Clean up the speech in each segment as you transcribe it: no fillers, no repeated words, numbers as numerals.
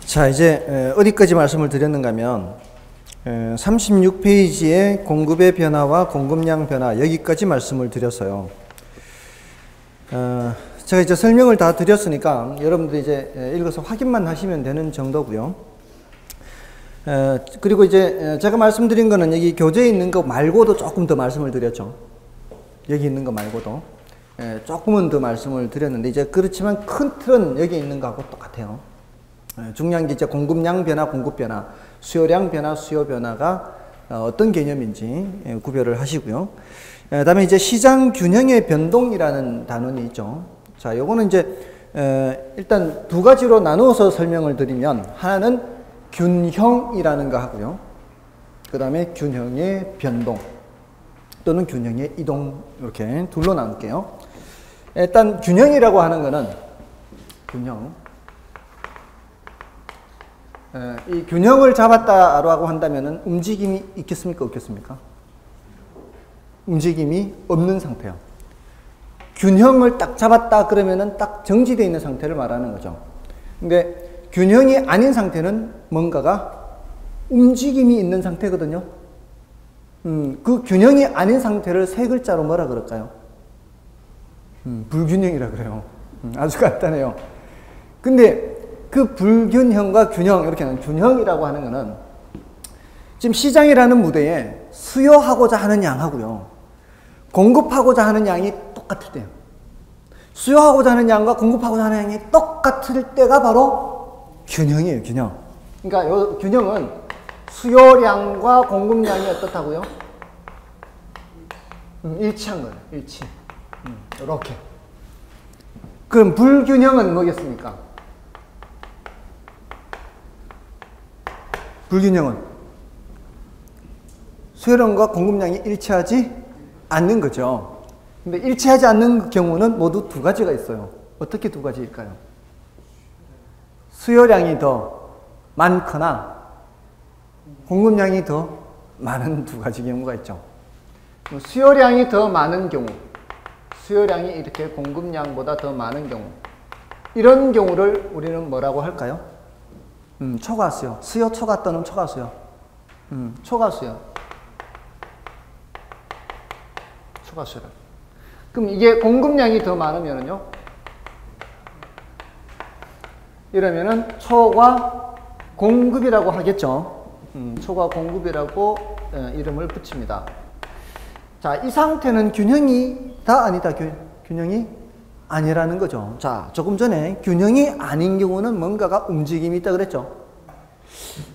자, 이제 어디까지 말씀을 드렸는가 하면 36페이지의 공급의 변화와 공급량 변화, 여기까지 말씀을 드렸어요. 제가 이제 설명을 다 드렸으니까 여러분들이 이제 읽어서 확인만 하시면 되는 정도고요. 그리고 이제 제가 말씀드린 거는 여기 교재에 있는 거 말고도 조금 더 말씀을 드렸죠. 여기 있는 거 말고도 조금은 더 말씀을 드렸는데, 이제 그렇지만 큰 틀은 여기 있는 거하고 똑같아요. 중요한 게 이제 공급량 변화, 공급 변화, 수요량 변화, 수요 변화가 어떤 개념인지 구별을 하시고요. 그다음에 이제 시장 균형의 변동이라는 단원이 있죠. 자, 요거는 이제 일단 두 가지로 나누어서 설명을 드리면, 하나는 균형이라는 거 하고요. 그다음에 균형의 변동 또는 균형의 이동, 이렇게 둘로 나눌게요. 일단 균형이라고 하는 거는 균형. 이 균형을 잡았다라고 한다면은 움직임이 있겠습니까? 없겠습니까? 움직임이 없는 상태요. 균형을 딱 잡았다 그러면은 딱 정지되어 있는 상태를 말하는 거죠. 근데 균형이 아닌 상태는 뭔가가 움직임이 있는 상태거든요. 그 균형이 아닌 상태를 세 글자로 뭐라 그럴까요? 불균형이라 그래요. 아주 간단해요. 근데 그 불균형과 균형, 이렇게 하는 균형이라고 하는 거는 지금 시장이라는 무대에 수요하고자 하는 양하고요, 공급하고자 하는 양이 똑같을 때요. 수요하고자 하는 양과 공급하고자 하는 양이 똑같을 때가 바로 균형이에요, 균형. 그러니까 요 균형은 수요량과 공급량이 어떻다고요? 일치한 거예요, 일치. 이렇게. 그럼 불균형은 뭐겠습니까? 불균형은 수요량과 공급량이 일치하지 않는 거죠. 근데 일치하지 않는 경우는 모두 두 가지가 있어요. 어떻게 두 가지일까요? 수요량이 더 많거나 공급량이 더 많은 두 가지 경우가 있죠. 수요량이 더 많은 경우, 수요량이 이렇게 공급량보다 더 많은 경우, 이런 경우를 우리는 뭐라고 할까요? 초과수요. 수요 초과 또는 초과수요. 초과수요. 초과수요. 그럼 이게 공급량이 더 많으면은요, 이러면은 초과 공급이라고 하겠죠. 초과 공급이라고 이름을 붙입니다. 자, 이 상태는 균형이다 아니다? 균형이 아니라는 거죠. 자, 조금 전에 균형이 아닌 경우는 뭔가가 움직임이 있다 그랬죠.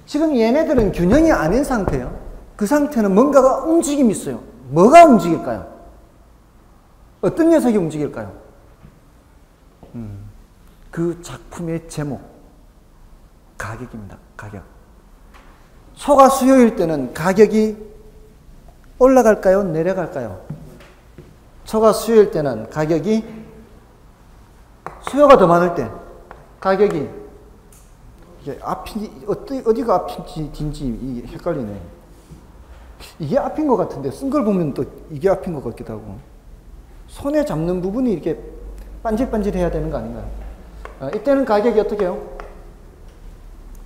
지금 얘네들은 균형이 아닌 상태예요. 그 상태는 뭔가가 움직임이 있어요. 뭐가 움직일까요? 어떤 녀석이 움직일까요? 그 작품의 제목, 가격입니다. 가격. 초과 수요일 때는 가격이 올라갈까요? 내려갈까요? 초과 수요일 때는 가격이, 수요가 더 많을 때 가격이, 이게 앞인지 어디가 앞인지 뒤인지 이게 헷갈리네. 이게 앞인 것 같은데 쓴 걸 보면 또 이게 앞인 것 같기도 하고, 손에 잡는 부분이 이렇게 반질반질해야 되는 거 아닌가요? 이때는 가격이 어떻게 해요?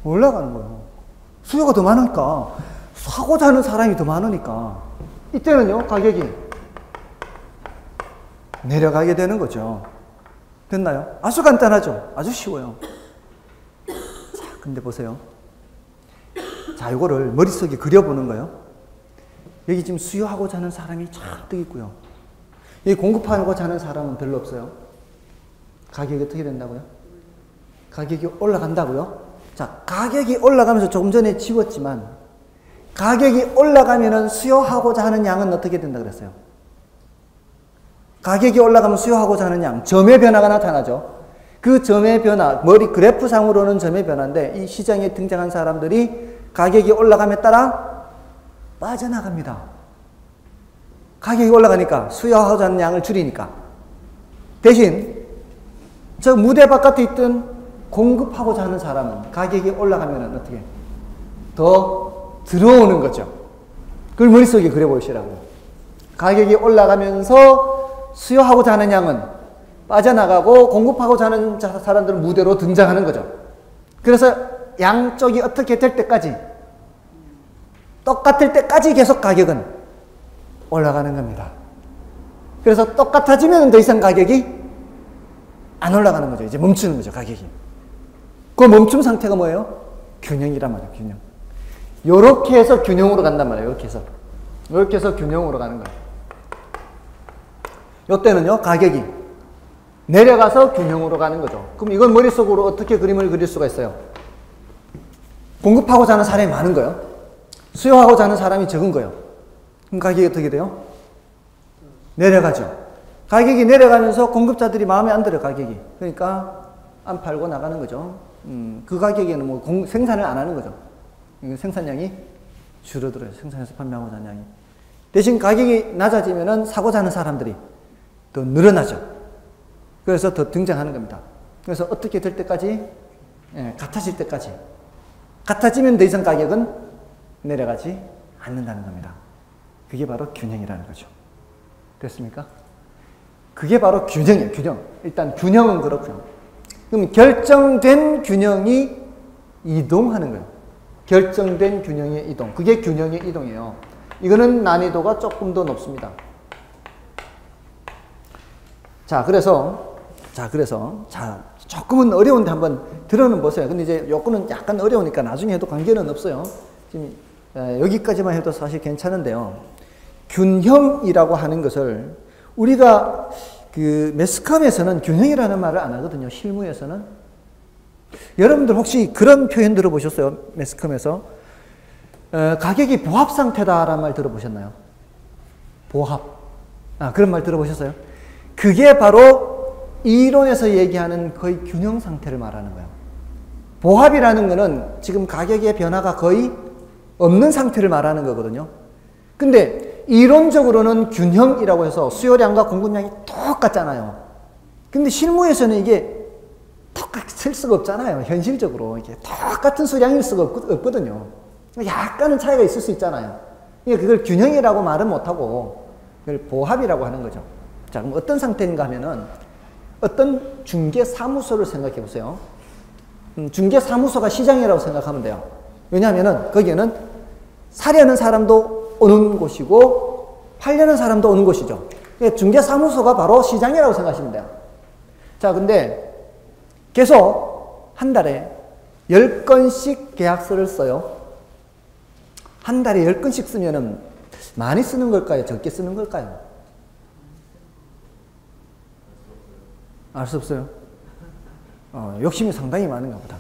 올라가는 거예요. 수요가 더 많으니까, 사고자 하는 사람이 더 많으니까 이때는요, 가격이 내려가게 되는 거죠. 됐나요? 아주 간단하죠? 아주 쉬워요. 자, 근데 보세요. 자, 이거를 머릿속에 그려보는 거예요. 여기 지금 수요하고자 하는 사람이 잔뜩 있고요. 여기 공급하고자 하는 사람은 별로 없어요. 가격이 어떻게 된다고요? 가격이 올라간다고요? 자, 가격이 올라가면서 조금 전에 지웠지만, 가격이 올라가면은 수요하고자 하는 양은 어떻게 된다 그랬어요? 가격이 올라가면 수요하고자 하는 양, 점의 변화가 나타나죠. 그 점의 변화, 머리 그래프상으로는 점의 변화인데, 이 시장에 등장한 사람들이 가격이 올라감에 따라 빠져나갑니다. 가격이 올라가니까 수요하고자 하는 양을 줄이니까. 대신 저 무대 바깥에 있던 공급하고자 하는 사람은 가격이 올라가면 어떻게 더 들어오는 거죠. 그걸 머릿속에 그려보시라고요. 가격이 올라가면서 수요하고자 하는 양은 빠져나가고 공급하고자 하는 사람들은 무대로 등장하는 거죠. 그래서 양쪽이 어떻게 될 때까지, 똑같을 때까지 계속 가격은 올라가는 겁니다. 그래서 똑같아지면 더 이상 가격이 안 올라가는 거죠. 이제 멈추는 거죠, 가격이. 그 멈춤 상태가 뭐예요? 균형이란 말이에요, 균형. 요렇게 해서 균형으로 간단 말이에요, 요렇게 해서. 요렇게 해서 균형으로 가는 거예요. 요때는요, 가격이 내려가서 균형으로 가는 거죠. 그럼 이건 머릿속으로 어떻게 그림을 그릴 수가 있어요? 공급하고자 하는 사람이 많은 거예요. 수요하고자 하는 사람이 적은 거예요. 그럼 가격이 어떻게 돼요? 내려가죠. 가격이 내려가면서 공급자들이 마음에 안 들어요, 가격이. 그러니까 안 팔고 나가는 거죠. 그 가격에는 뭐 생산을 안 하는 거죠. 생산량이 줄어들어요. 생산해서 판매하고자 하는 양이. 대신 가격이 낮아지면은 사고자 하는 사람들이 더 늘어나죠. 그래서 더 등장하는 겁니다. 그래서 어떻게 될 때까지? 같아질 때까지. 같아지면 더 이상 가격은 내려가지 않는다는 겁니다. 그게 바로 균형이라는 거죠. 됐습니까? 그게 바로 균형이에요, 균형. 일단 균형은 그렇고요. 그럼 결정된 균형이 이동하는 거예요. 결정된 균형의 이동. 그게 균형의 이동이에요. 이거는 난이도가 조금 더 높습니다. 그래서 조금은 어려운데 한번 들어는 보세요. 근데 이제 요거는 약간 어려우니까 나중에 해도 관계는 없어요. 지금 여기까지만 해도 사실 괜찮은데요. 균형이라고 하는 것을 우리가 그 매스컴에서는 균형이라는 말을 안 하거든요. 실무에서는. 여러분들 혹시 그런 표현 들어보셨어요? 매스컴에서 가격이 보합 상태다라는 말 들어보셨나요? 보합. 그런 말 들어보셨어요? 그게 바로 이론에서 얘기하는 거의 균형 상태를 말하는 거예요. 보합이라는 거는 지금 가격의 변화가 거의 없는 상태를 말하는 거거든요. 근데 이론적으로는 균형이라고 해서 수요량과 공급량이 똑같잖아요. 근데 실무에서는 이게 똑같을 수가 없잖아요. 현실적으로. 이게 똑같은 수량일 수가 없거든요. 약간은 차이가 있을 수 있잖아요. 그걸 균형이라고 말은 못하고 그걸 보합이라고 하는 거죠. 자, 그럼 어떤 상태인가 하면은 어떤 중개사무소를 생각해 보세요. 중개사무소가 시장이라고 생각하면 돼요. 왜냐하면은 거기에는 사려는 사람도 오는 곳이고 팔려는 사람도 오는 곳이죠. 중개사무소가 바로 시장이라고 생각하시면 돼요. 자, 근데 계속 한 달에 10건씩 계약서를 써요. 한 달에 10건씩 쓰면은 많이 쓰는 걸까요? 적게 쓰는 걸까요? 알 수 없어요. 욕심이 상당히 많은가 보다.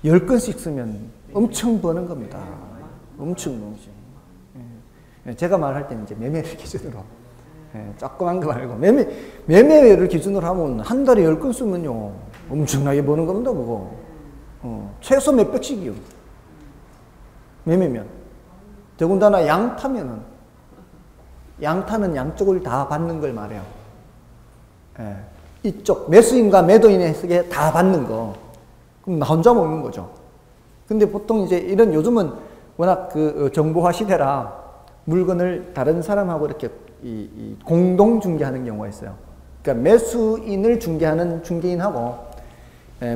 10건씩 쓰면 엄청 버는 겁니다. 엄청. 제가 말할 때는 이제 매매를 기준으로. 조그만 거 말고. 매매를 기준으로 하면 한 달에 10건 쓰면요. 엄청나게 버는 겁니다, 그거. 최소 몇백씩이요. 매매면. 더군다나 양타면은. 양타는 양쪽을 다 받는 걸 말해요. 이쪽 매수인과 매도인에게 다 받는 거. 그럼 나 혼자 먹는 거죠. 근데 보통 이제 이런 요즘은 워낙 그 정보화 시대라 물건을 다른 사람하고 이렇게 공동 중개하는 경우가 있어요. 그러니까 매수인을 중개하는 중개인하고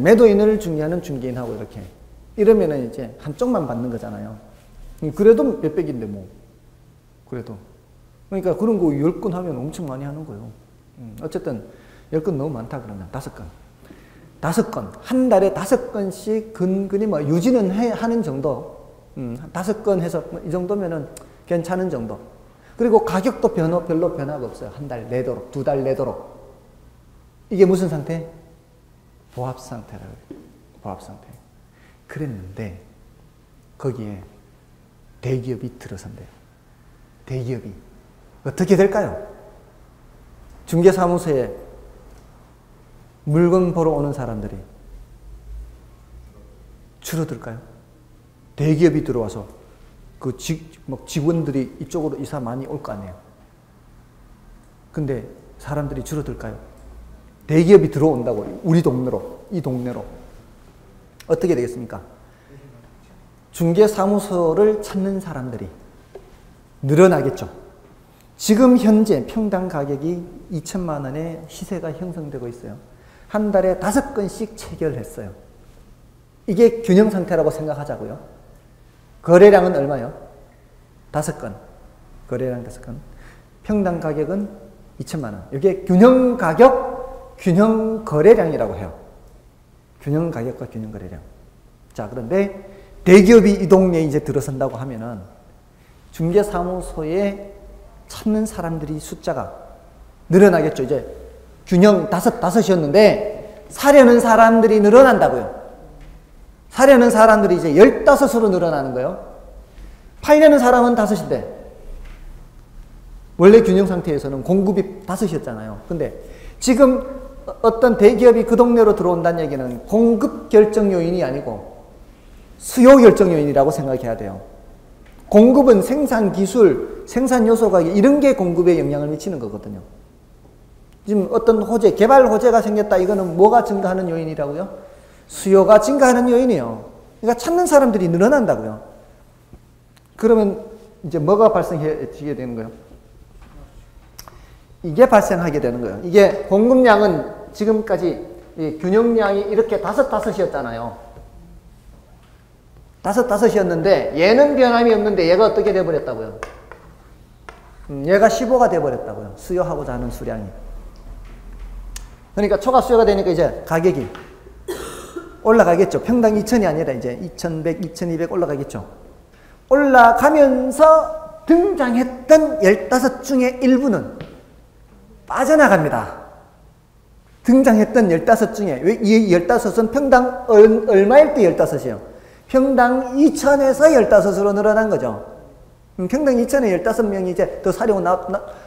매도인을 중개하는 중개인하고 이렇게 이러면은 이제 한쪽만 받는 거잖아요. 그래도 몇백인데 뭐. 그래도. 그러니까 그런 거 10건 하면 엄청 많이 하는 거예요. 어쨌든 10건 너무 많다 그러면 5건. 5건. 한 달에 5건씩 근근히 뭐 유지는 하는 정도. 5건 해서 이 정도면은 괜찮은 정도. 그리고 가격도 별로 변화가 없어요. 한 달 내도록, 2달 내도록. 이게 무슨 상태? 보합 상태라고 해요. 보합 상태. 그랬는데 거기에 대기업이 들어선대요. 대기업이. 어떻게 될까요? 중개사무소에 물건 보러 오는 사람들이 줄어들까요? 대기업이 들어와서 그 직원들이 이쪽으로 이사 많이 올 거 아니에요. 근데 사람들이 줄어들까요? 대기업이 들어온다고 우리 동네로, 이 동네로. 어떻게 되겠습니까? 중개사무소를 찾는 사람들이 늘어나겠죠. 지금 현재 평당 가격이 2천만 원의 시세가 형성되고 있어요. 한 달에 5건씩 체결했어요. 이게 균형 상태라고 생각하자고요. 거래량은 얼마요? 5건. 거래량 5건. 평당 가격은 2천만 원. 이게 균형 가격, 균형 거래량이라고 해요. 균형 가격과 균형 거래량. 자, 그런데 대기업이 이 동네에 이제 들어선다고 하면은 중개사무소에 찾는 사람들이 숫자가 늘어나겠죠. 이제 균형 다섯이었는데 사려는 사람들이 늘어난다고요. 사려는 사람들이 이제 15으로 늘어나는 거예요. 팔려는 사람은 5인데 원래 균형 상태에서는 공급이 5이었잖아요. 근데 지금 어떤 대기업이 그 동네로 들어온다는 얘기는 공급 결정 요인이 아니고 수요 결정 요인이라고 생각해야 돼요. 공급은 생산 기술, 생산 요소가 이런 게 공급에 영향을 미치는 거거든요. 지금 어떤 호재, 개발 호재가 생겼다. 이거는 뭐가 증가하는 요인이라고요? 수요가 증가하는 요인이에요. 그러니까 찾는 사람들이 늘어난다고요. 그러면 이제 뭐가 발생하게 되는 거예요? 이게 발생하게 되는 거예요. 이게 공급량은 지금까지 균형량이 이렇게 5이었잖아요. 5이었는데 얘는 변함이 없는데 얘가 어떻게 돼버렸다고요? 얘가 15가 돼버렸다고요. 수요하고자 하는 수량이. 그러니까 초과 수요가 되니까 이제 가격이 올라가겠죠. 평당 2,000이 아니라 이제 2,100, 2,200 올라가겠죠. 올라가면서 등장했던 15 중에 일부는 빠져나갑니다. 등장했던 15 중에, 이 15은 평당 얼마일 때 15이에요? 평당 2,000에서 15으로 늘어난 거죠. 평당 2,000에 15명이 이제 더 사려고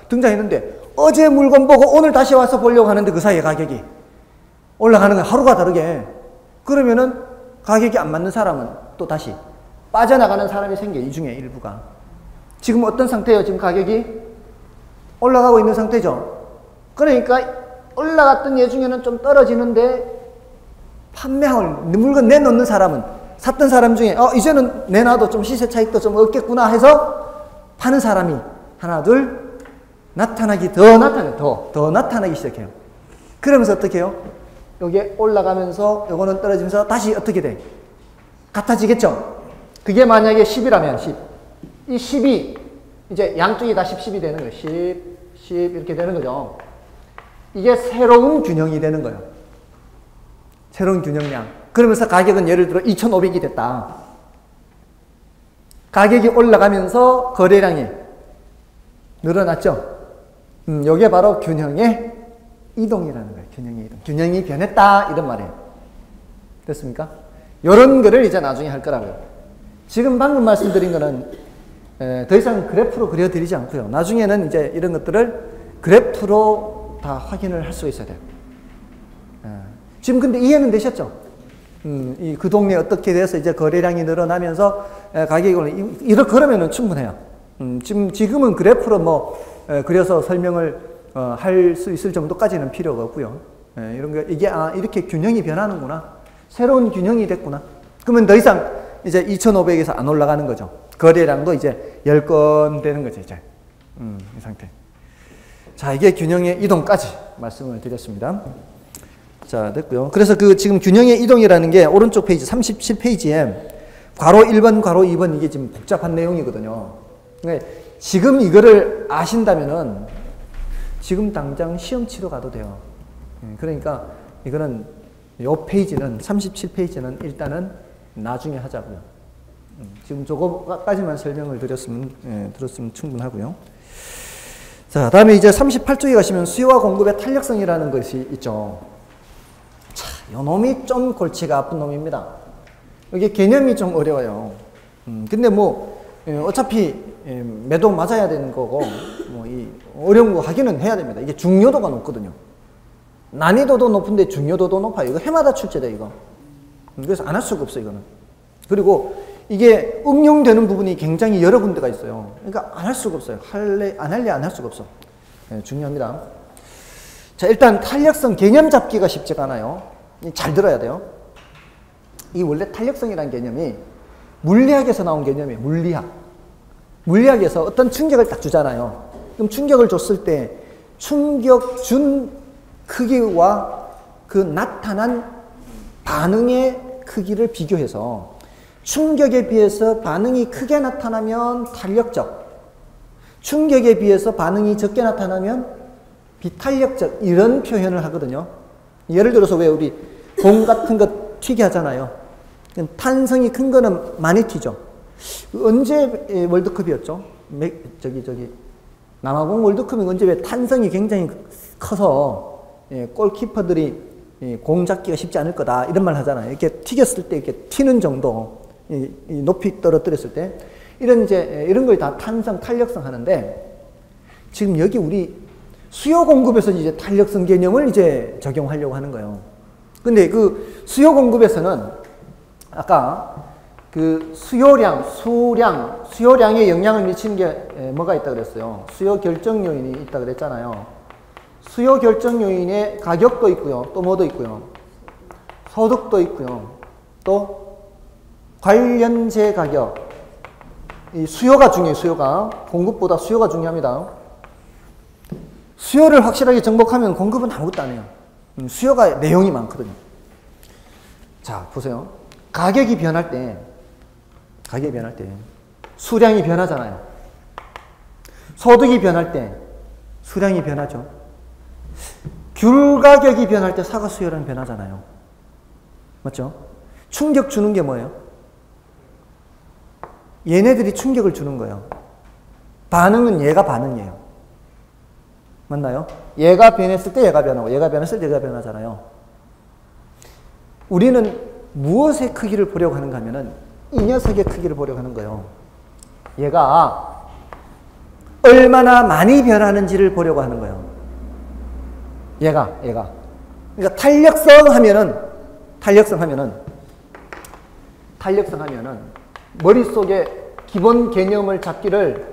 등장했는데 어제 물건 보고 오늘 다시 와서 보려고 하는데 그 사이에 가격이 올라가는 거예요. 하루가 다르게. 그러면은 가격이 안 맞는 사람은 또 다시 빠져나가는 사람이 생겨요. 이 중에 일부가. 지금 어떤 상태예요? 지금 가격이 올라가고 있는 상태죠. 그러니까 올라갔던 예 중에는 좀 떨어지는데 판매할 물건 내놓는 사람은 샀던 사람 중에 이제는 내놔도 좀 시세 차익도 좀 얻겠구나 해서 파는 사람이 하나 둘 더 나타나기 시작해요. 그러면서 어떻게 해요? 요게 올라가면서 요거는 떨어지면서 다시 어떻게 돼? 같아지겠죠? 그게 만약에 10이라면 10. 이 10이 이제 양쪽이 다 10, 10이 되는 거예요. 10, 10 이렇게 되는 거죠. 이게 새로운 균형이 되는 거예요. 새로운 균형량. 그러면서 가격은 예를 들어 2,500이 됐다. 가격이 올라가면서 거래량이 늘어났죠. 이게 바로 균형의 이동이라는 거예요. 균형의 이동. 균형이 변했다 이런 말이에요. 됐습니까? 이런 거를 이제 나중에 할 거라고요. 지금 방금 말씀드린 거는 더 이상 그래프로 그려드리지 않고요. 나중에는 이제 이런 것들을 그래프로 다 확인을 할 수 있어야 돼요. 지금 근데 이해는 되셨죠? 그 동네에 어떻게 돼서 이제 거래량이 늘어나면서 가격이 올라, 그러면은 충분해요. 지금은 그래프로 그려서 설명을 할 수 있을 정도까지는 필요가 없고요. 이런 거, 이게, 이렇게 균형이 변하는구나. 새로운 균형이 됐구나. 그러면 더 이상 이제 2,500에서 안 올라가는 거죠. 거래량도 이제 10건 되는 거죠, 이제. 이 상태. 자, 이게 균형의 이동까지 말씀을 드렸습니다. 자, 됐고요. 그래서 지금 균형의 이동이라는 게 오른쪽 페이지 37페이지에 괄호 1번, 괄호 2번 이게 지금 복잡한 내용이거든요. 그러니까 지금 이거를 아신다면은 지금 당장 시험 치러 가도 돼요. 그러니까 이거는 요 페이지는 37페이지는 일단은 나중에 하자고요. 지금 저거까지만 설명을 들었으면 충분하고요. 자, 다음에 이제 38쪽에 가시면 수요와 공급의 탄력성이라는 것이 있죠. 자, 요 놈이 좀 골치가 아픈 놈입니다. 이게 개념이 좀 어려워요. 근데 어차피 매도 맞아야 되는 거고, 이 어려운 거 하기는 해야 됩니다. 이게 중요도가 높거든요. 난이도도 높은데 중요도도 높아요. 이거 해마다 출제돼, 이거. 그래서 안 할 수가 없어, 이거는. 그리고 이게 응용되는 부분이 굉장히 여러 군데가 있어요. 그러니까 안 할 수가 없어요. 안 할 수가 없어. 중요합니다. 자, 일단 탄력성 개념 잡기가 쉽지가 않아요. 잘 들어야 돼요. 이 원래 탄력성이라는 개념이 물리학에서 나온 개념이에요. 물리학에서 어떤 충격을 딱 주잖아요. 그럼 충격을 줬을 때 충격 준 크기와 그 나타난 반응의 크기를 비교해서 충격에 비해서 반응이 크게 나타나면 탄력적, 충격에 비해서 반응이 적게 나타나면 비탄력적, 이런 표현을 하거든요. 예를 들어서 왜 우리 공 같은 거 튀게 하잖아요. 탄성이 큰 거는 많이 튀죠. 언제 월드컵이었죠? 남아공 월드컵이 언제 왜 탄성이 굉장히 커서 골키퍼들이 공 잡기가 쉽지 않을 거다 이런 말 하잖아요. 이렇게 튀겼을 때 이렇게 튀는 정도, 높이 떨어뜨렸을 때 이런 걸 다 탄성, 탄력성 하는데 지금 여기 우리 수요 공급에서 이제 탄력성 개념을 이제 적용하려고 하는 거예요. 근데 그 수요 공급에서는 아까 그 수요량에 영향을 미치는 게 뭐가 있다 그랬어요? 수요 결정 요인이 있다 그랬잖아요. 수요 결정 요인에 가격도 있고요. 또 뭐도 있고요. 소득도 있고요. 또 관련재 가격. 이 수요가 중요해요. 수요가. 공급보다 수요가 중요합니다. 수요를 확실하게 정복하면 공급은 아무것도 안 해요. 수요가 내용이 많거든요. 자, 보세요. 가격이 변할 때 수량이 변하잖아요. 소득이 변할 때 수량이 변하죠. 귤 가격이 변할 때 사과 수요량 변하잖아요. 맞죠? 충격 주는 게 뭐예요? 얘네들이 충격을 주는 거예요. 반응은 얘가 반응이에요. 맞나요? 얘가 변했을 때 얘가 변하고 얘가 변했을 때 얘가 변하잖아요. 우리는 무엇의 크기를 보려고 하는가 하면은 이 녀석의 크기를 보려고 하는 거예요. 얘가 얼마나 많이 변하는지를 보려고 하는 거예요. 얘가. 그러니까 탄력성 하면은 머릿속에 기본 개념을 잡기를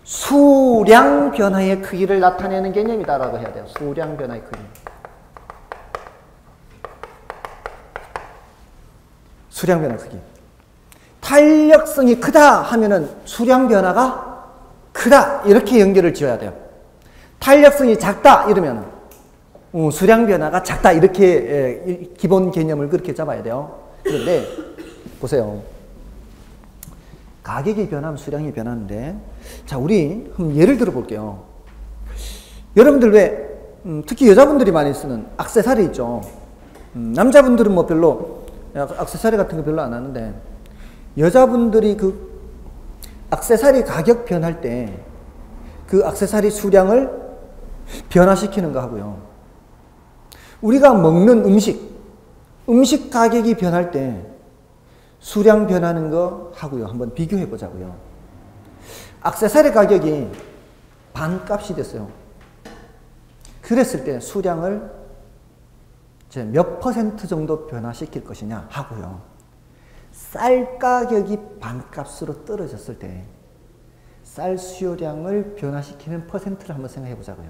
수량 변화의 크기를 나타내는 개념이다라고 해야 돼요. 수량 변화의 크기. 수량 변화 크기. 탄력성이 크다 하면은 수량 변화가 크다 이렇게 연결을 지어야 돼요. 탄력성이 작다 이러면 수량 변화가 작다 이렇게 기본 개념을 그렇게 잡아야 돼요. 그런데 보세요. 가격이 변하면 수량이 변하는데 자 우리 한번 예를 들어 볼게요. 여러분들 왜 특히 여자분들이 많이 쓰는 액세서리 있죠. 남자분들은 뭐 별로 액세서리 같은 거 별로 안 하는데 여자분들이 그 액세서리 가격 변할 때 그 액세서리 수량을 변화시키는 거 하고요. 우리가 먹는 음식 가격이 변할 때 수량 변하는 거 하고요. 한번 비교해 보자고요. 액세서리 가격이 반값이 됐어요. 그랬을 때 수량을 몇 % 정도 변화시킬 것이냐 하고요. 쌀 가격이 반값으로 떨어졌을 때 쌀 수요량을 변화시키는 퍼센트를 한번 생각해 보자고요.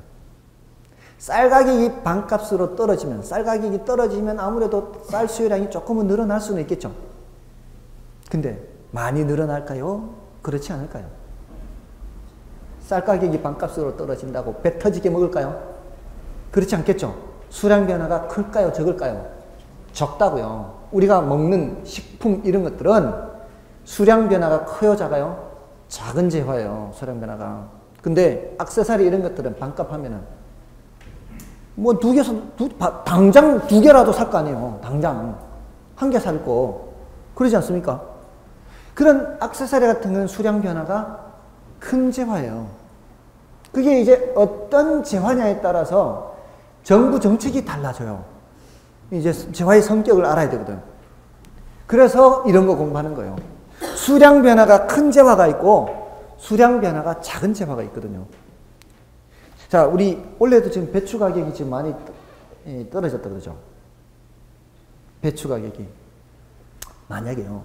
쌀 가격이 반값으로 떨어지면, 쌀 가격이 떨어지면 아무래도 쌀 수요량이 조금은 늘어날 수는 있겠죠. 근데 많이 늘어날까요? 그렇지 않을까요? 쌀 가격이 반값으로 떨어진다고 배 터지게 먹을까요? 그렇지 않겠죠. 수량 변화가 클까요? 적을까요? 적다고요. 우리가 먹는 식품 이런 것들은 수량 변화가 커요? 작아요? 작은 재화예요. 수량 변화가. 근데 액세서리 이런 것들은 반값 하면은 뭐 당장 2개라도 살 거 아니에요. 당장. 1개 살 거. 그러지 않습니까? 그런 액세서리 같은 건 수량 변화가 큰 재화예요. 그게 이제 어떤 재화냐에 따라서 정부 정책이 달라져요. 이제 재화의 성격을 알아야 되거든. 그래서 이런 거 공부하는 거예요. 수량 변화가 큰 재화가 있고 수량 변화가 작은 재화가 있거든요. 자, 우리 원래도 지금 배추 가격이 지금 많이 떨어졌다 그러죠. 배추 가격이. 만약에요.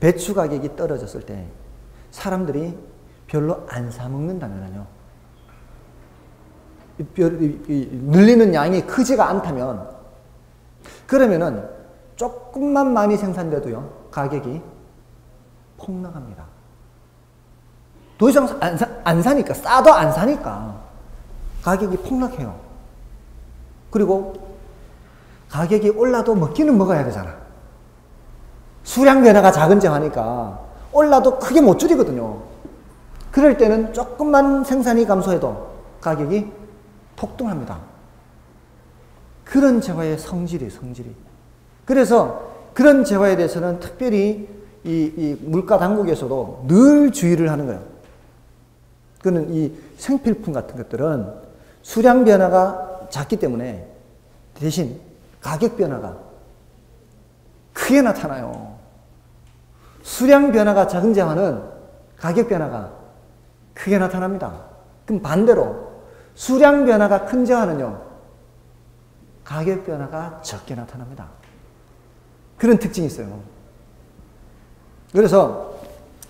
배추 가격이 떨어졌을 때 사람들이 별로 안 사 먹는다면요. 늘리는 양이 크지가 않다면 그러면은 조금만 많이 생산돼도요. 가격이 폭락합니다. 더 이상 안 사니까. 싸도 안 사니까. 가격이 폭락해요. 그리고 가격이 올라도 먹기는 먹어야 되잖아. 수량 변화가 작은 재화니까 올라도 크게 못 줄이거든요. 그럴 때는 조금만 생산이 감소해도 가격이 폭등합니다. 그런 재화의 성질이. 그래서 그런 재화에 대해서는 특별히 이 물가 당국에서도 늘 주의를 하는 거예요. 그는 이 생필품 같은 것들은 수량 변화가 작기 때문에 대신 가격 변화가 크게 나타나요. 수량 변화가 작은 재화는 가격 변화가 크게 나타납니다. 그럼 반대로 수량 변화가 큰 재화는요, 가격 변화가 적게 나타납니다. 그런 특징이 있어요. 그래서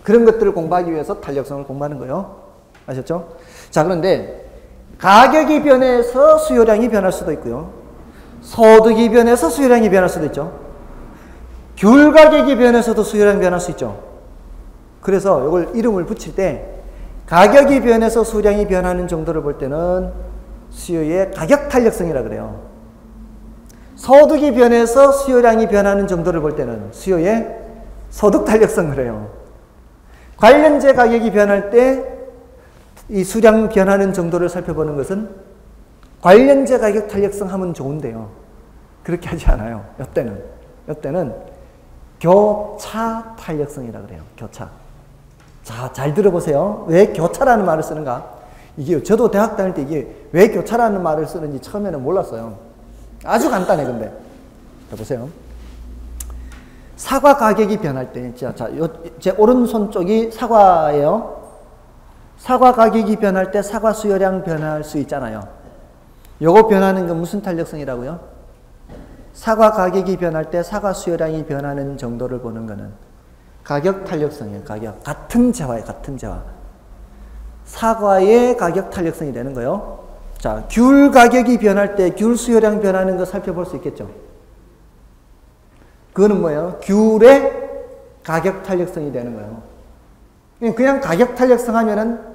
그런 것들을 공부하기 위해서 탄력성을 공부하는 거예요. 아셨죠? 자, 그런데 가격이 변해서 수요량이 변할 수도 있고요. 소득이 변해서 수요량이 변할 수도 있죠. 귤 가격이 변해서도 수요량이 변할 수 있죠. 그래서 이걸 이름을 붙일 때 가격이 변해서 수량이 변하는 정도를 볼 때는 수요의 가격 탄력성이라 그래요. 소득이 변해서 수요량이 변하는 정도를 볼 때는 수요의 소득 탄력성을 해요. 관련제 가격이 변할 때 이 수량 변하는 정도를 살펴보는 것은 관련제 가격 탄력성 하면 좋은데요. 그렇게 하지 않아요. 이때는 교차 탄력성이라 그래요. 교차. 자, 잘 들어보세요. 왜 교차라는 말을 쓰는가? 이게 저도 대학 다닐 때 이게 왜 교차라는 말을 쓰는지 처음에는 몰랐어요. 아주 간단해, 근데. 자, 보세요. 사과 가격이 변할 때, 제 오른손 쪽이 사과예요. 사과 가격이 변할 때 사과 수요량 변할 수 있잖아요. 요거 변하는 건 무슨 탄력성이라고요? 사과 가격이 변할 때 사과 수요량이 변하는 정도를 보는 거는 가격 탄력성이에요. 가격. 같은 재화예요. 같은 재화. 사과의 가격 탄력성이 되는 거예요. 자, 귤 가격이 변할 때 귤 수요량 변하는 거 살펴볼 수 있겠죠. 그거는 뭐예요? 귤의 가격 탄력성이 되는 거예요. 그냥 가격 탄력성 하면은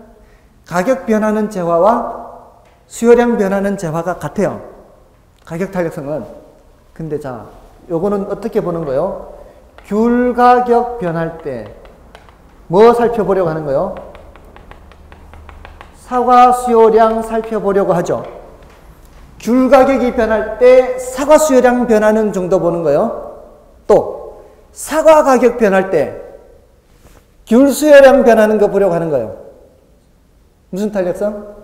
가격 변하는 재화와 수요량 변하는 재화가 같아요. 가격 탄력성은. 근데 자, 요거는 어떻게 보는 거예요? 귤 가격 변할 때 뭐 살펴보려고 하는 거예요? 사과 수요량 살펴보려고 하죠. 귤 가격이 변할 때 사과 수요량 변하는 정도 보는 거예요. 또 사과 가격 변할 때 귤 수요량 변하는 거 보려고 하는 거예요. 무슨 탄력성?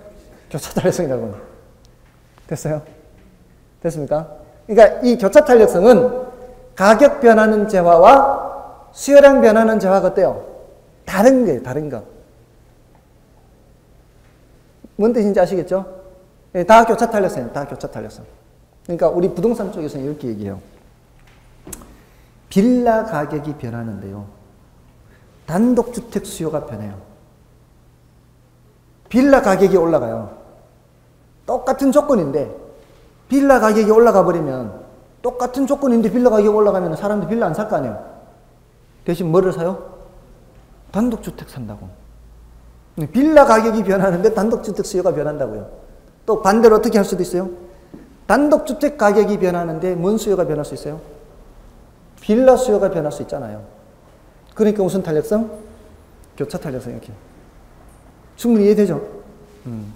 교차 탄력성이라고 합니다. 됐어요? 됐습니까? 그러니까 이 교차 탄력성은 가격 변하는 재화와 수요량 변하는 재화가 어때요? 다른 거예요. 다른 거. 뭔 뜻인지 아시겠죠? 다 교차 탄력성이에요. 다 교차 탄력성. 그러니까 우리 부동산 쪽에서는 이렇게 얘기해요. 빌라 가격이 변하는데요. 단독주택 수요가 변해요. 빌라 가격이 올라가요. 똑같은 조건인데 빌라 가격이 올라가 버리면 똑같은 조건인데 빌라 가격이 올라가면 사람들 빌라 안 살 거 아니에요. 대신 뭐를 사요? 단독주택 산다고. 빌라 가격이 변하는데 단독주택 수요가 변한다고요. 또 반대로 어떻게 할 수도 있어요? 단독주택 가격이 변하는데 뭔 수요가 변할 수 있어요? 빌라 수요가 변할 수 있잖아요. 그러니까 무슨 탄력성? 교차 탄력성 이렇게. 충분히 이해되죠?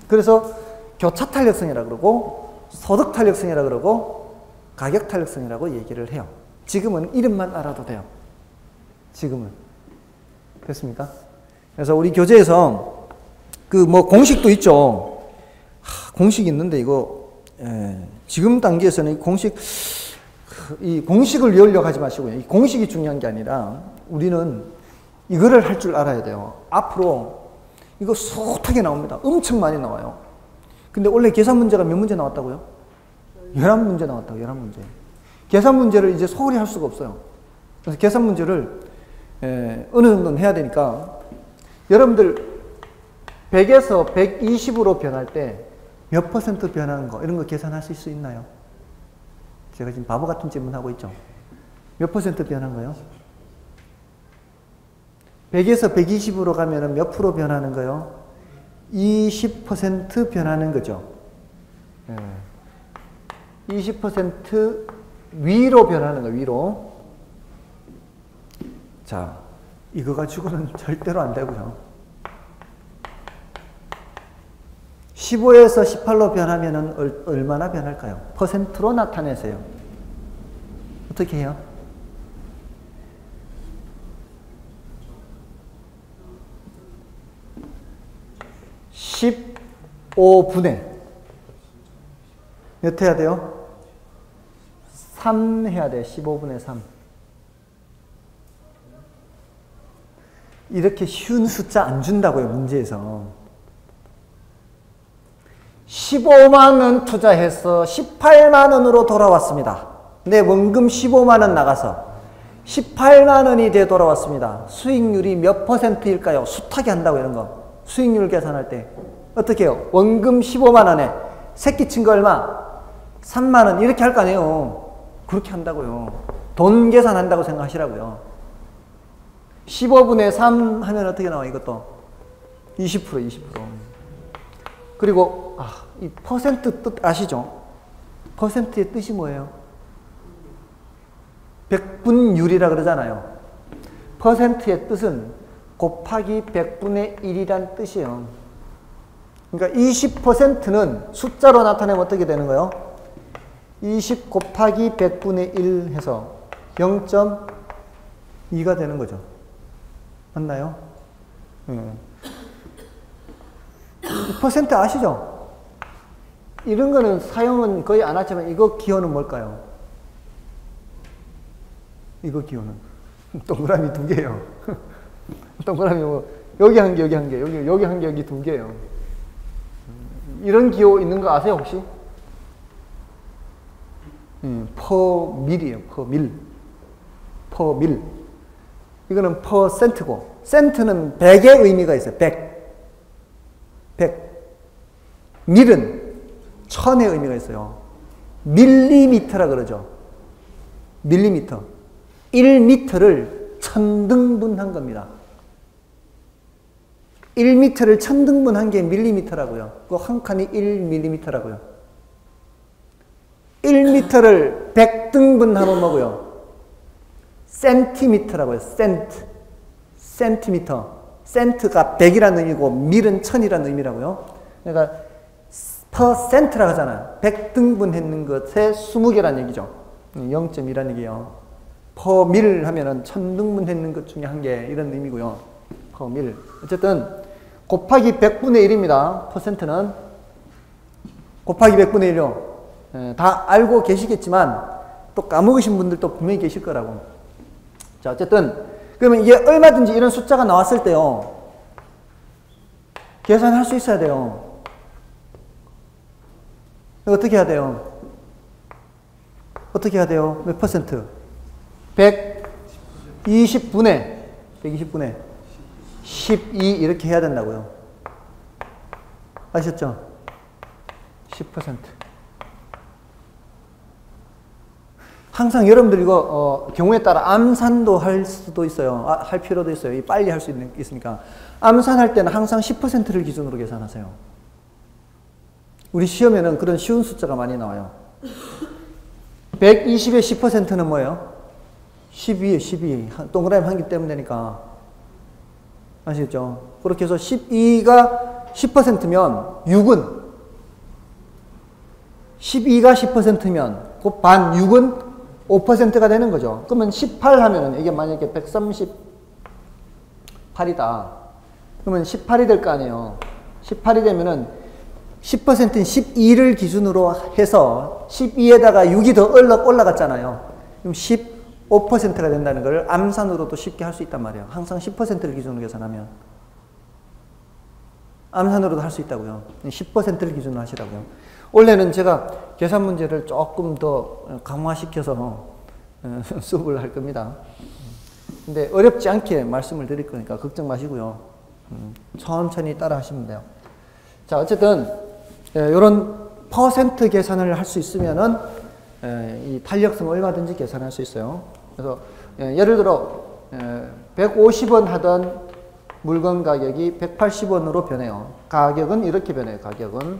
그래서 교차 탄력성이라고 그러고 소득 탄력성이라고 그러고 가격 탄력성이라고 얘기를 해요. 지금은 이름만 알아도 돼요. 지금은. 됐습니까? 그래서 우리 교재에서 그 뭐 공식도 있죠. 공식이 있는데 이거 지금 단계에서는 이 공식을 외우려고 하지 마시고요. 이 공식이 중요한 게 아니라 우리는 이거를 할 줄 알아야 돼요. 앞으로 이거 숱하게 나옵니다. 엄청 많이 나와요. 근데 원래 계산 문제가 몇 문제 나왔다고요? 11문제 나왔다고, 11문제. 계산 문제를 이제 소홀히 할 수가 없어요. 그래서 계산 문제를 어느 정도는 해야 되니까 여러분들 100에서 120으로 변할 때 몇 퍼센트 변하는 거 이런 거 계산하실 수 있나요? 제가 지금 바보 같은 질문 하고 있죠. 몇 퍼센트 변한 거예요? 100에서 120으로 가면 몇 프로 변하는 거예요? 20% 변하는 거죠. 20% 위로 변하는 거, 위로. 자, 이거 가지고는 절대로 안 되고요. 15에서 18로 변하면은 얼마나 변할까요? 퍼센트로 나타내세요. 어떻게 해요? 15분의 몇 해야 돼요? 3 해야 돼. 15분의 3. 이렇게 쉬운 숫자 안 준다고요, 문제에서. 15만 원 투자해서 18만 원으로 돌아왔습니다. 내 원금 15만 원 나가서 18만 원이 돼 돌아왔습니다. 수익률이 몇 퍼센트일까요? 숱하게 한다고 이런 거. 수익률 계산할 때. 어떻게 해요? 원금 15만 원에 새끼 친 거 얼마? 3만 원. 이렇게 할 거 아니에요. 그렇게 한다고요. 돈 계산한다고 생각하시라고요. 15분의 3 하면 어떻게 나와, 이것도? 20%. 그리고, 이 퍼센트 뜻 아시죠? 퍼센트의 뜻이 뭐예요? 백분율이라 그러잖아요. 퍼센트의 뜻은 곱하기 100분의 1이란 뜻이에요. 그러니까 20%는 숫자로 나타내면 어떻게 되는 거예요? 20 곱하기 100분의 1 해서 0.2가 되는 거죠. 맞나요? 퍼센트 아시죠? 이런 거는 사용은 거의 안 하지만 이거 기호는 뭘까요? 이거 기호는 동그라미 2개예요. 동그라미 뭐 여기 한 개, 여기 한 개, 여기 한 개, 여기 2개예요. 이런 기호 있는 거 아세요, 혹시? 퍼밀이에요. 퍼밀. 이거는 퍼센트고, 센트는 100의 의미가 있어요. 100. 밀은 1000의 의미가 있어요. 밀리미터라 그러죠. 밀리미터. 1미터를 1000등분한 겁니다. 1미터를 1000등분한 게 밀리미터라고요. 그 한 칸이 1밀리미터라고요. 1미터를 100등분하면 뭐고요? 센티미터라고요. 센티미터. 센트가 100이라는 의미고 밀은 1000이라는 의미라고요. 그러니까 퍼센트라고 하잖아요. 100등분 했는 것에 20개라는 얘기죠. 0.2라는 얘기예요. 퍼밀 하면은 1000등분 했는 것 중에 한 개, 이런 의미고요. 퍼밀. 어쨌든 곱하기 100분의 1입니다. 퍼센트는 곱하기 100분의 1요. 다 알고 계시겠지만 또 까먹으신 분들도 분명히 계실 거라고. 자, 어쨌든 그러면 이게 얼마든지 이런 숫자가 나왔을 때요, 계산할 수 있어야 돼요. 어떻게 해야 돼요? 어떻게 해야 돼요? 몇 퍼센트? 120분의 12 이렇게 해야 된다고요. 아셨죠? 10%. 항상 여러분들 이거 경우에 따라 암산도 할 수도 있어요. 할 필요도 있어요. 빨리 할 수 있으니까. 암산할 때는 항상 10%를 기준으로 계산하세요. 우리 시험에는 그런 쉬운 숫자가 많이 나와요. 120의 10%는 뭐예요? 12에 12. 동그라미 한 개 떼면 되니까. 아시겠죠? 그렇게 해서 12가 10%면 6은 12가 10%면 그 반 6은 5%가 되는 거죠. 그러면 18 하면은 이게 만약에 138이다. 그러면 18이 될 거 아니에요. 18이 되면은 10%인 12를 기준으로 해서 12에다가 6이 더 올라갔잖아요. 그럼 15%가 된다는 걸 암산으로도 쉽게 할 수 있단 말이에요. 항상 10%를 기준으로 계산하면. 암산으로도 할 수 있다고요. 10%를 기준으로 하시라고요. 원래는 제가 계산 문제를 조금 더 강화시켜서 수업을 할 겁니다. 근데 어렵지 않게 말씀을 드릴 거니까 걱정 마시고요. 천천히 따라 하시면 돼요. 자, 어쨌든 이런 퍼센트 계산을 할 수 있으면은 이 탄력성을 얼마든지 계산할 수 있어요. 그래서 예를 들어 150원 하던 물건 가격이 180원으로 변해요. 가격은 이렇게 변해요. 가격은.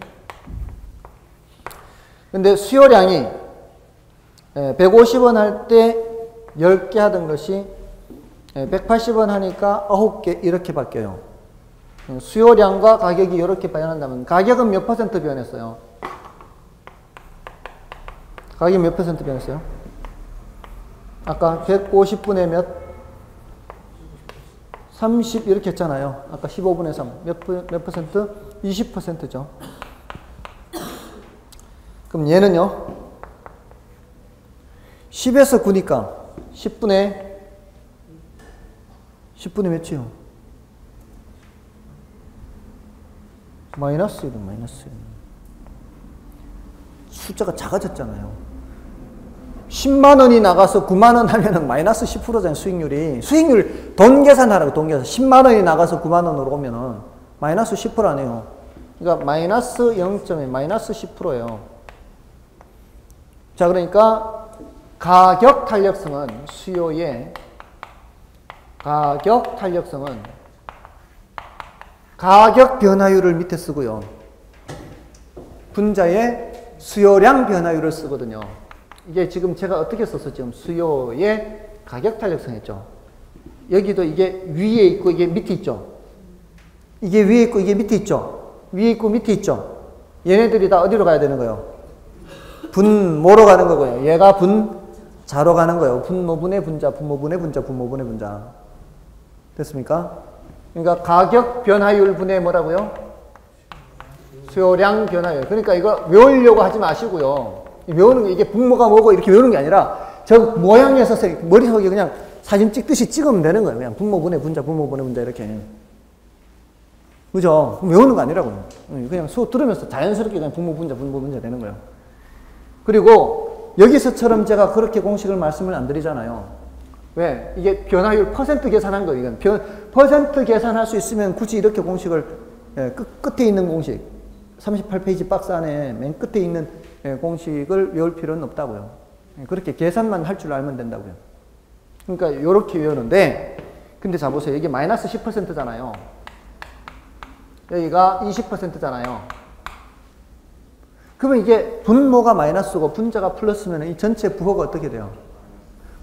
근데 수요량이 150원 할 때 10개 하던 것이 180원 하니까 9개 이렇게 바뀌어요. 수요량과 가격이 이렇게 변한다면 가격은 몇 퍼센트 변했어요? 가격이 몇 퍼센트 변했어요? 아까 150분의 몇? 30 이렇게 했잖아요. 아까 15분의 3. 몇 퍼센트? 20%죠. 그럼 얘는요? 10에서 9니까 10분의 몇이요? 마이너스 1은 마이너스 1. 숫자가 작아졌잖아요. 10만 원이 나가서 9만 원 하면은 마이너스 10%잖아요, 수익률이. 수익률, 돈 계산하라고, 돈 계산. 10만 원이 나가서 9만 원으로 오면은 마이너스 10% 아니에요. 그러니까 마이너스 0.1, 마이너스 10%예요. 자, 그러니까 가격 탄력성은 수요의 가격 탄력성은 가격 변화율을 밑에 쓰고요. 분자의 수요량 변화율을 쓰거든요. 이게 지금 제가 어떻게 써서 지금 수요의 가격 탄력성 했죠. 여기도 이게 위에 있고 이게 밑에 있죠. 이게 위에 있고 이게 밑에 있죠. 위에 있고 밑에 있죠. 얘네들이 다 어디로 가야 되는 거예요? 분모로 가는 거고요. 얘가 분자로 가는 거예요. 분모분의 분자, 분모분의 분자, 분모분의 분자. 됐습니까? 그러니까 가격 변화율 분의 뭐라고요? 수요량 변화율. 그러니까 이거 외우려고 하지 마시고요. 외우는 게 이게 분모가 뭐고 이렇게 외우는 게 아니라 저 모양에서 머릿속에 그냥 사진 찍듯이 찍으면 되는 거예요. 그냥 분모분의 분자, 분모분의 분자 이렇게. 그죠? 외우는 거 아니라고요. 그냥 수업 들으면서 자연스럽게 그냥 분모분자, 분모분자 되는 거예요. 그리고 여기서처럼 제가 그렇게 공식을 말씀을 안 드리잖아요. 왜? 이게 변화율 퍼센트 계산한 거예요. 이건 퍼센트 계산할 수 있으면 굳이 이렇게 공식을 끝에 있는 공식 38페이지 박스 안에 맨 끝에 있는 공식을 외울 필요는 없다고요. 그렇게 계산만 할 줄 알면 된다고요. 그러니까 이렇게 외우는데 근데 자 보세요. 이게 마이너스 10%잖아요. 여기가 20%잖아요. 그러면 이게 분모가 마이너스고 분자가 플러스면 이 전체 부호가 어떻게 돼요?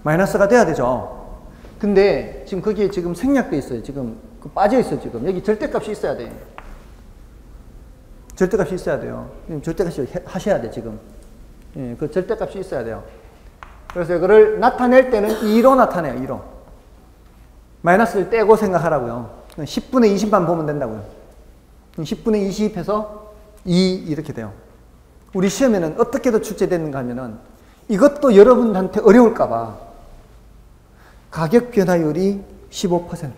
마이너스가 돼야 되죠. 근데 지금 거기에 지금 생략돼 있어요. 지금 빠져 있어 지금. 여기 절대값이 있어야 돼. 절대값이 있어야 돼요. 절대값이 하셔야 돼 지금. 예, 그 절대값이 있어야 돼요. 그래서 이거를 나타낼 때는 2로 나타내요. 2로. 마이너스를 떼고 생각하라고요. 10분의 20만 보면 된다고요. 10분의 20 해서 2 이렇게 돼요. 우리 시험에는 어떻게도 출제되는가 하면은 이것도 여러분한테 어려울까봐 가격 변화율이 15%,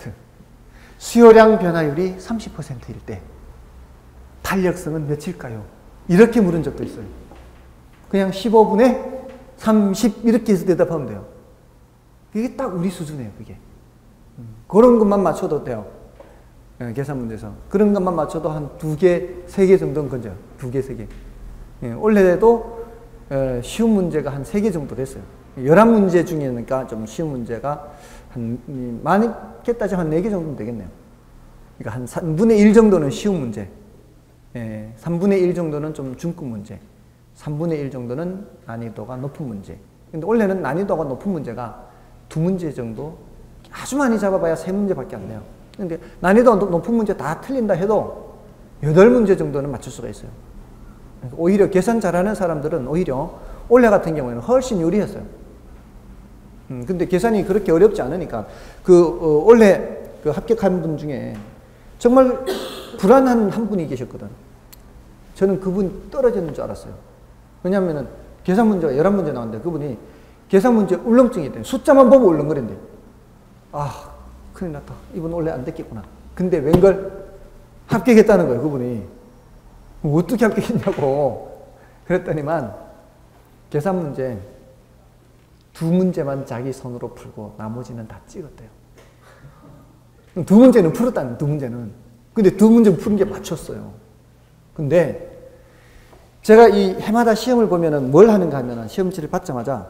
수요량 변화율이 30%일 때 탄력성은 몇일까요? 이렇게 물은 적도 있어요. 그냥 15분의 30 이렇게 해서 대답하면 돼요. 이게 딱 우리 수준이에요. 그게. 그런 것만 맞춰도 돼요. 계산 문제에서. 그런 것만 맞춰도 한 2개, 3개 정도는 건져요. 2개, 3개. 올해도 쉬운 문제가 한 3개 정도 됐어요. 11문제 중이니까 좀 쉬운 문제가 많게 따지면 한 4개 정도는 되겠네요. 그러니까 한 3분의 1 정도는 쉬운 문제. 3분의 1 정도는 좀 중급 문제. 3분의 1 정도는 난이도가 높은 문제. 근데 원래는 난이도가 높은 문제가 2문제 정도, 아주 많이 잡아봐야 3문제밖에 안 돼요. 근데 난이도가 높은 문제 다 틀린다 해도 8문제 정도는 맞출 수가 있어요. 오히려 계산 잘하는 사람들은 오히려 올해 같은 경우에는 훨씬 유리했어요. 근데 계산이 그렇게 어렵지 않으니까 올해 그 합격한 분 중에 정말 불안한 한 분이 계셨거든. 저는 그분 떨어지는 줄 알았어요. 왜냐하면 계산 문제가 11문제 나왔는데 그분이 계산 문제 울렁증이 있대. 숫자만 보고 울렁거린대. 아, 큰일 났다. 이분 원래 안 됐겠구나. 근데 웬걸 합격했다는 거예요, 그분이. 어떻게 합격했냐고. 그랬더니만 계산 문제 2문제만 자기 손으로 풀고 나머지는 다 찍었대요. 2문제는 풀었다는 2문제는. 근데 2문제 푸는 게 맞췄어요. 근데 제가 이 해마다 시험을 보면은 뭘 하는가 하면은 시험지를 받자마자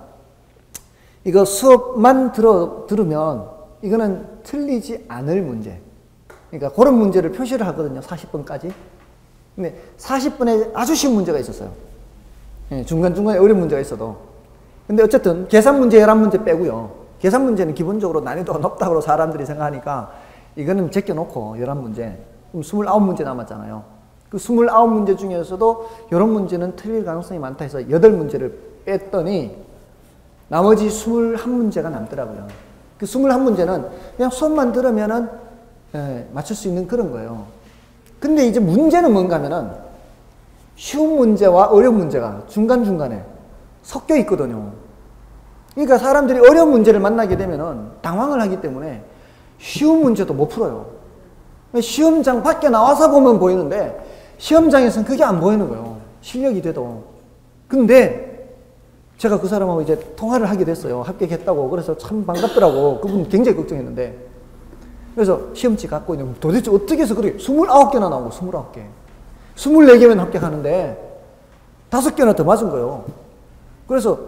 이거 수업만 들으면 이거는 틀리지 않을 문제. 그러니까 그런 문제를 표시를 하거든요. 40번까지. 근데 40번에 아주 쉬운 문제가 있었어요. 중간중간에 어려운 문제가 있어도. 근데 어쨌든 계산 문제 11문제 빼고요. 계산 문제는 기본적으로 난이도가 높다고 사람들이 생각하니까 이거는 제껴놓고 11문제. 그럼 29문제 남았잖아요. 그 29문제 중에서도 이런 문제는 틀릴 가능성이 많다 해서 8문제를 뺐더니 나머지 21문제가 남더라고요. 그 21문제는 그냥 수업만 들으면은 맞출 수 있는 그런 거예요. 근데 이제 문제는 뭔가 하면은 쉬운 문제와 어려운 문제가 중간중간에 섞여 있거든요. 그러니까 사람들이 어려운 문제를 만나게 되면은 당황을 하기 때문에 쉬운 문제도 못 풀어요. 시험장 밖에 나와서 보면 보이는데 시험장에서는 그게 안 보이는 거예요. 실력이 돼도. 근데 제가 그 사람하고 이제 통화를 하게 됐어요. 합격했다고. 그래서 참 반갑더라고. 그분 굉장히 걱정했는데. 그래서 시험지 갖고 있는 도대체 어떻게 해서 그래? 29개나 나오고 29개. 24개면 합격하는데 5개나 더 맞은 거예요. 그래서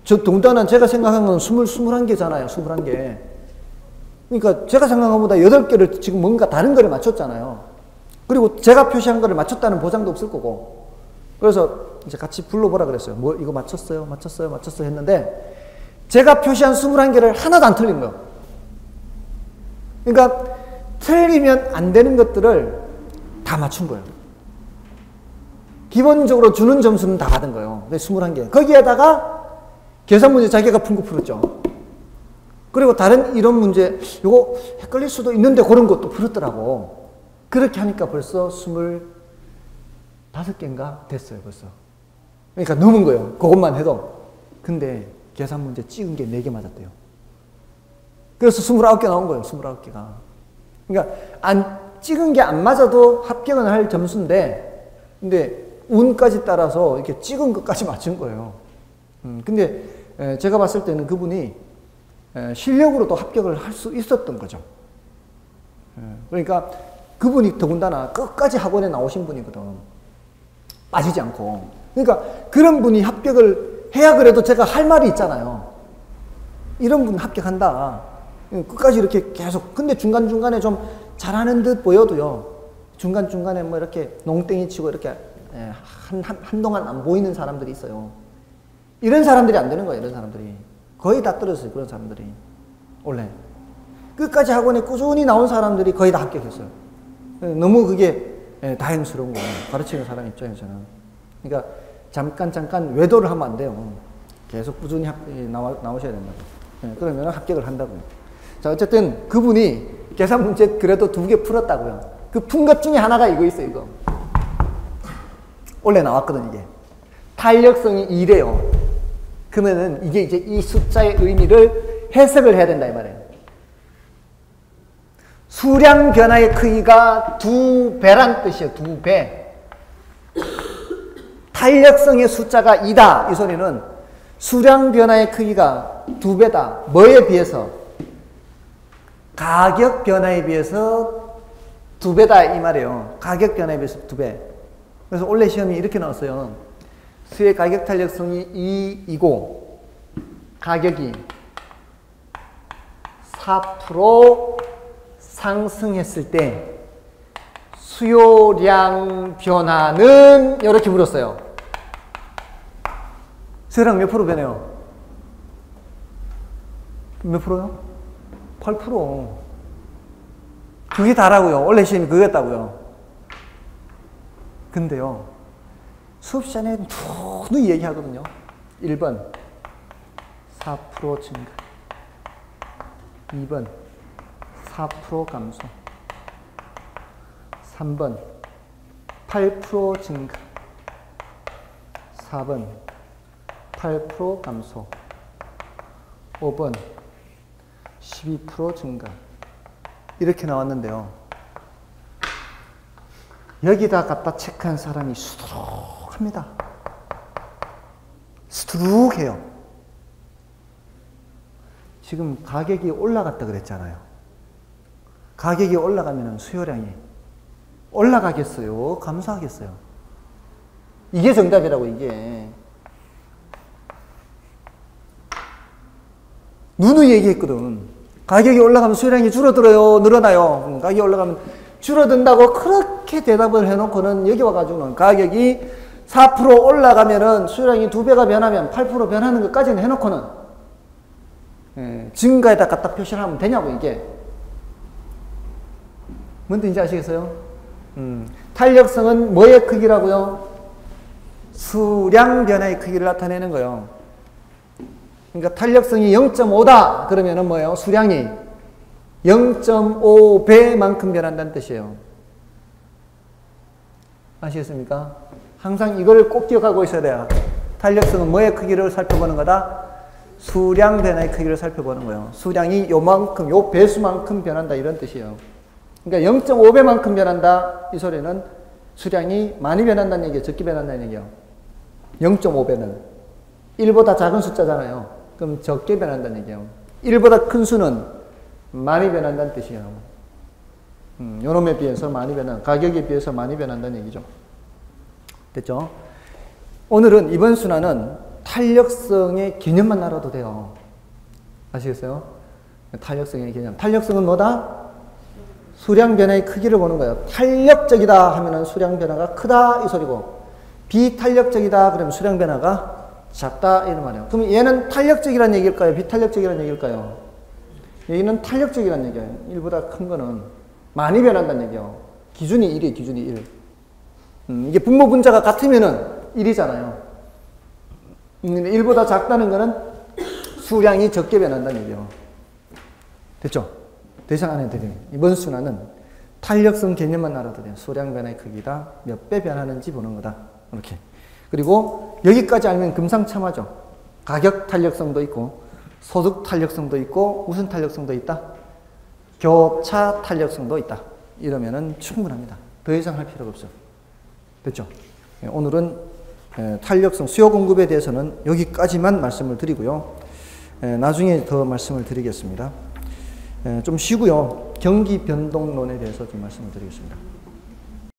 저 동단한 제가 생각한 건 21개잖아요. 21개. 그러니까 제가 생각한 것보다 8개를 지금 뭔가 다른 거를 맞췄잖아요. 그리고 제가 표시한 거를 맞췄다는 보장도 없을 거고. 그래서 이제 같이 불러보라 그랬어요. 뭐 이거 맞췄어요? 맞췄어요? 맞췄어요? 했는데 제가 표시한 21개를 하나도 안 틀린 거예요. 그러니까 틀리면 안 되는 것들을 다 맞춘 거예요. 기본적으로 주는 점수는 다 받은 거예요. 21개. 거기에다가 계산 문제 자기가 푼 거 풀었죠. 그리고 다른 이런 문제, 이거 헷갈릴 수도 있는데 그런 것도 풀었더라고. 그렇게 하니까 벌써 25개인가 됐어요, 벌써. 그러니까 넘은 거예요. 그것만 해도. 근데 계산 문제 찍은 게 4개 맞았대요. 그래서 29개 나온 거예요, 29개가. 그러니까 찍은 게 안 맞아도 합격은 할 점수인데, 근데 운까지 따라서 이렇게 찍은 것까지 맞춘 거예요. 근데 제가 봤을 때는 그분이 실력으로도 합격을 할 수 있었던 거죠. 그러니까 그분이 더군다나 끝까지 학원에 나오신 분이거든. 빠지지 않고. 그러니까 그런 분이 합격을 해야 그래도 제가 할 말이 있잖아요. 이런 분 합격한다. 끝까지 이렇게 계속. 근데 중간중간에 좀 잘하는 듯 보여도요. 중간중간에 뭐 이렇게 농땡이 치고 이렇게 한동안 안 보이는 사람들이 있어요. 이런 사람들이 안 되는 거예요, 이런 사람들이. 거의 다 떨어졌어요, 그런 사람들이. 원래. 끝까지 학원에 꾸준히 나온 사람들이 거의 다 합격했어요. 너무 그게 다행스러운 거예요. 가르치는 사람 입장에서는. 그러니까 잠깐 외도를 하면 안 돼요. 계속 꾸준히 나오셔야 된다고. 그러면 합격을 한다고요. 자, 어쨌든 그분이 계산 문제 그래도 2개 풀었다고요. 그 푼 것 중에 하나가 이거 있어요, 이거. 원래 나왔거든, 이게. 탄력성이 2래요. 그러면은 이게 이제 이 숫자의 의미를 해석을 해야 된다, 이 말이에요. 수량 변화의 크기가 2배란 뜻이에요, 2배. 탄력성의 숫자가 2다. 이 소리는 수량 변화의 크기가 2배다. 뭐에 비해서? 가격 변화에 비해서 2배다. 이 말이에요. 가격 변화에 비해서 2배. 그래서 원래 시험이 이렇게 나왔어요. 수의 가격 탄력성이 2이고 가격이 4% 상승했을 때 수요량 변화는 이렇게 물었어요. 수요량 몇 프로 변해요? 몇 프로요? 8%. 그게 다라고요. 원래 시험이 그거였다고요. 근데요, 수업 시간에 누누이 얘기하거든요. 1번 4% 증가, 2번 4% 감소, 3번 8% 증가, 4번 8% 감소, 5번 12% 증가. 이렇게 나왔는데요. 여기다 갖다 체크한 사람이 수두룩합니다. 수두룩해요. 지금 가격이 올라갔다 그랬잖아요. 가격이 올라가면 수요량이 올라가겠어요? 감소하겠어요? 이게 정답이라고, 이게. 누누이 얘기했거든. 가격이 올라가면 수요량이 줄어들어요? 늘어나요? 가격이 올라가면 줄어든다고 그렇게 대답을 해놓고는 여기 와가지고는 가격이 4% 올라가면은 수요량이 2배가 변하면 8% 변하는 것까지는 해놓고는 증가에다 갖다 표시를 하면 되냐고, 이게. 뭔 뜻인지 아시겠어요? 탄력성은 뭐의 크기라고요? 수량 변화의 크기를 나타내는 거예요. 그러니까 탄력성이 0.5다 그러면은 뭐예요? 수량이 0.5배만큼 변한다는 뜻이에요. 아시겠습니까? 항상 이걸 꼭 기억하고 있어야 돼요. 탄력성은 뭐의 크기를 살펴보는 거다? 수량 변화의 크기를 살펴보는 거예요. 수량이 요만큼, 요 배수만큼 변한다 이런 뜻이에요. 그러니까 0.5배만큼 변한다 이 소리는 수량이 많이 변한다는 얘기예요. 적게 변한다는 얘기예요. 0.5배는 1보다 작은 숫자잖아요. 그럼 적게 변한다는 얘기예요. 1보다 큰 수는 많이 변한다는 뜻이에요. 요놈에 비해서 많이 가격에 비해서 많이 변한다는 얘기죠. 됐죠? 오늘은 이번 순환은 탄력성의 개념만 알아도 돼요. 아시겠어요? 탄력성의 개념. 탄력성은 뭐다? 수량 변화의 크기를 보는 거예요. 탄력적이다 하면은 수량 변화가 크다 이 소리고, 비탄력적이다 그러면 수량 변화가 작다 이런 말이에요. 그럼 얘는 탄력적이라는 얘기일까요? 비탄력적이라는 얘기일까요? 얘는 탄력적이라는 얘기예요. 1보다 큰 거는 많이 변한다는 얘기예요. 기준이 1이에요. 기준이 1. 이게 분모 분자가 같으면은 1이잖아요. 1보다 작다는 거는 수량이 적게 변한다는 얘기예요. 됐죠? 더 이상 안 해도 돼요. 이번 순환은 탄력성 개념만 알아도 돼요. 수량 변화의 크기다. 몇 배 변하는지 보는 거다. 이렇게. 그리고 여기까지 알면 금상첨화죠. 가격 탄력성도 있고, 소득 탄력성도 있고, 무슨 탄력성도 있다? 교차 탄력성도 있다. 이러면은 충분합니다. 더 이상 할 필요가 없어요. 됐죠? 오늘은 탄력성, 수요 공급에 대해서는 여기까지만 말씀을 드리고요. 나중에 더 말씀을 드리겠습니다. 좀 쉬고요. 경기 변동론에 대해서 좀 말씀을 드리겠습니다.